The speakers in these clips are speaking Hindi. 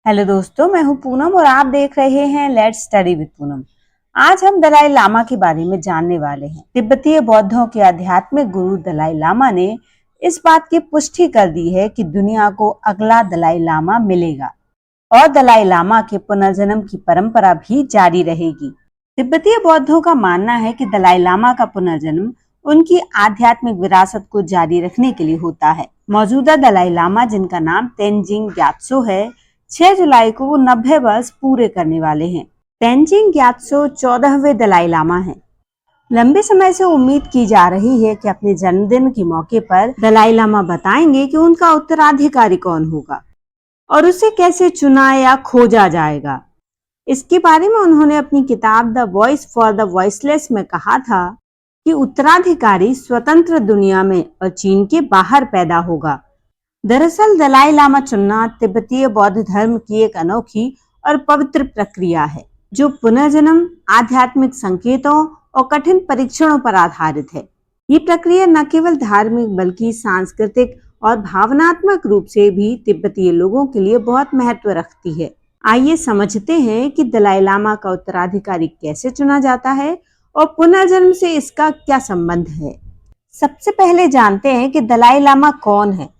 हेलो दोस्तों, मैं हूं पूनम और आप देख रहे हैं लेट्स स्टडी विद पूनम। आज हम दलाई लामा के बारे में जानने वाले हैं। तिब्बतीय बौद्धों के आध्यात्मिक गुरु दलाई लामा ने इस बात की पुष्टि कर दी है कि दुनिया को अगला दलाई लामा मिलेगा और दलाई लामा के पुनर्जन्म की परंपरा भी जारी रहेगी। तिब्बतीय बौद्धों का मानना है कि दलाई लामा का पुनर्जन्म उनकी आध्यात्मिक विरासत को जारी रखने के लिए होता है। मौजूदा दलाई लामा, जिनका नाम तेंजिंग ग्यात्सो है, 6 जुलाई को वो 90 वर्ष पूरे करने वाले हैं। तेंजिंग ग्यात्सो 14वें दलाई लामा हैं। लंबे समय से उम्मीद की जा रही है कि अपने जन्मदिन के मौके पर दलाई लामा बताएंगे कि उनका उत्तराधिकारी कौन होगा और उसे कैसे चुना या खोजा जाएगा। इसके बारे में उन्होंने अपनी किताब the voice for the voiceless में कहा था कि उत्तराधिकारी स्वतंत्र दुनिया में और चीन के बाहर पैदा होगा। दरअसल दलाई लामा चुनना तिब्बतीय बौद्ध धर्म की एक अनोखी और पवित्र प्रक्रिया है, जो पुनर्जन्म, आध्यात्मिक संकेतों और कठिन परीक्षणों पर आधारित है। ये प्रक्रिया न केवल धार्मिक बल्कि सांस्कृतिक और भावनात्मक रूप से भी तिब्बतीय लोगों के लिए बहुत महत्व रखती है। आइए समझते हैं कि दलाई लामा का उत्तराधिकारी कैसे चुना जाता है और पुनर्जन्म से इसका क्या संबंध है। सबसे पहले जानते हैं कि दलाई लामा कौन है।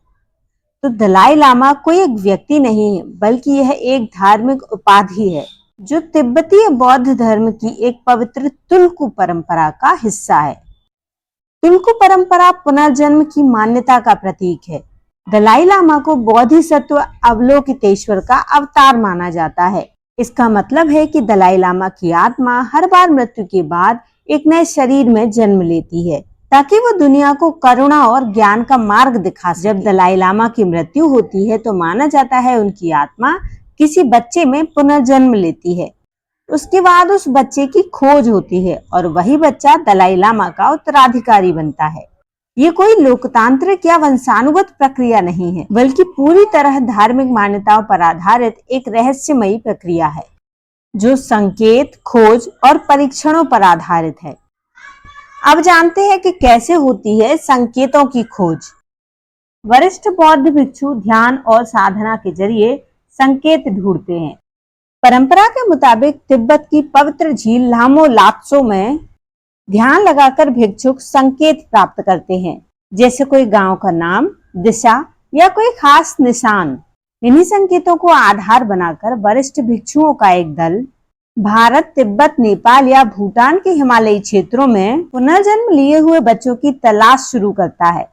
तो दलाई लामा कोई एक व्यक्ति नहीं है, बल्कि यह एक धार्मिक उपाधि है जो तिब्बतीय बौद्ध धर्म की एक पवित्र तुल्कु परंपरा का हिस्सा है। तुल्कु परंपरा पुनर्जन्म की मान्यता का प्रतीक है। दलाई लामा को बोधिसत्व अवलोकितेश्वर का अवतार माना जाता है। इसका मतलब है कि दलाई लामा की आत्मा हर बार मृत्यु के बाद एक नए शरीर में जन्म लेती है, ताकि वो दुनिया को करुणा और ज्ञान का मार्ग दिखा सके। जब दलाई लामा की मृत्यु होती है तो माना जाता है उनकी आत्मा किसी बच्चे में पुनर्जन्म लेती है। उसके बाद उस बच्चे की खोज होती है और वही बच्चा दलाई लामा का उत्तराधिकारी बनता है। ये कोई लोकतांत्रिक या वंशानुगत प्रक्रिया नहीं है, बल्कि पूरी तरह धार्मिक मान्यताओं पर आधारित एक रहस्यमयी प्रक्रिया है, जो संकेत, खोज और परीक्षणों पर आधारित है। अब जानते हैं कि कैसे होती है संकेतों की खोज। वरिष्ठ बौद्ध भिक्षु ध्यान और साधना के जरिए संकेत ढूंढते हैं। परंपरा के मुताबिक तिब्बत की पवित्र झील लामो लात्सो में ध्यान लगाकर भिक्षुक संकेत प्राप्त करते हैं, जैसे कोई गांव का नाम, दिशा या कोई खास निशान। इन्हीं संकेतों को आधार बनाकर वरिष्ठ भिक्षुओं का एक दल भारत, तिब्बत, नेपाल या भूटान के हिमालयी क्षेत्रों में पुनर्जन्म लिए हुए बच्चों की तलाश शुरू करता है।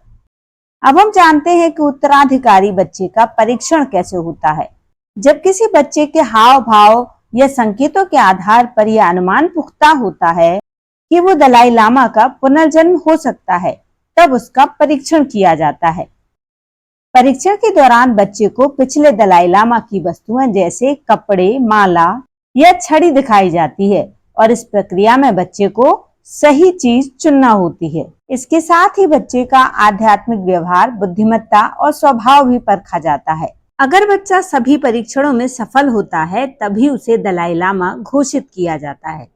अब हम जानते हैं कि उत्तराधिकारी बच्चे का परीक्षण कैसे होता है। जब किसी बच्चे के हाव भाव या संकेतों के आधार पर यह अनुमान पुख्ता होता है कि वो दलाई लामा का पुनर्जन्म हो सकता है, तब उसका परीक्षण किया जाता है। परीक्षण के दौरान बच्चे को पिछले दलाई लामा की वस्तुएं जैसे कपड़े, माला या छड़ी दिखाई जाती है और इस प्रक्रिया में बच्चे को सही चीज चुनना होती है। इसके साथ ही बच्चे का आध्यात्मिक व्यवहार, बुद्धिमत्ता और स्वभाव भी परखा जाता है। अगर बच्चा सभी परीक्षणों में सफल होता है, तभी उसे दलाई लामा घोषित किया जाता है।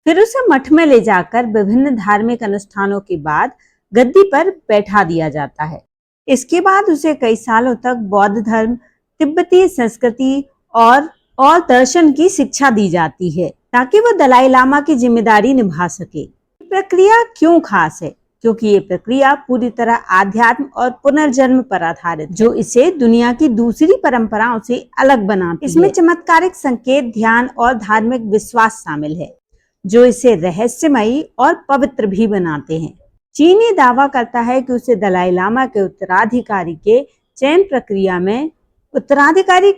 फिर उसे मठ में ले जाकर विभिन्न धार्मिक अनुष्ठानों के बाद गद्दी पर बैठा दिया जाता है। इसके बाद उसे कई सालों तक बौद्ध धर्म, तिब्बतीय संस्कृति और दर्शन की शिक्षा दी जाती है, ताकि वो दलाई लामा की जिम्मेदारी निभा सके। ये प्रक्रिया क्यों खास है? क्योंकि ये प्रक्रिया पूरी तरह आध्यात्म और पुनर्जन्म पर आधारित, जो इसे दुनिया की दूसरी परंपराओं से अलग बनाती है। इसमें चमत्कारिक संकेत, ध्यान और धार्मिक विश्वास शामिल है, जो इसे रहस्यमयी और पवित्र भी बनाते हैं। चीन ये दावा करता है कि उसे दलाई लामा के उत्तराधिकारी के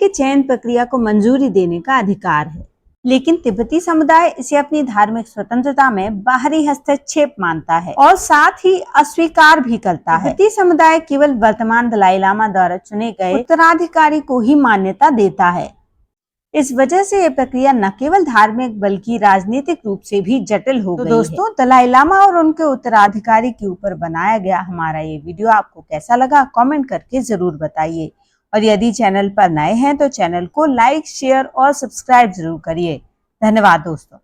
चयन प्रक्रिया को मंजूरी देने का अधिकार है, लेकिन तिब्बती समुदाय इसे अपनी धार्मिक स्वतंत्रता में बाहरी हस्तक्षेप मानता है और साथ ही अस्वीकार भी करता है। तिब्बती समुदाय केवल वर्तमान दलाई लामा द्वारा चुने गए उत्तराधिकारी को ही मान्यता देता है। इस वजह से यह प्रक्रिया न केवल धार्मिक बल्कि राजनीतिक रूप से भी जटिल हो गई है। दोस्तों, दलाई लामा और उनके उत्तराधिकारी के ऊपर बनाया गया हमारा ये वीडियो आपको कैसा लगा, कमेंट करके जरूर बताइए। और यदि चैनल पर नए हैं तो चैनल को लाइक, शेयर और सब्सक्राइब जरूर करिए। धन्यवाद दोस्तों।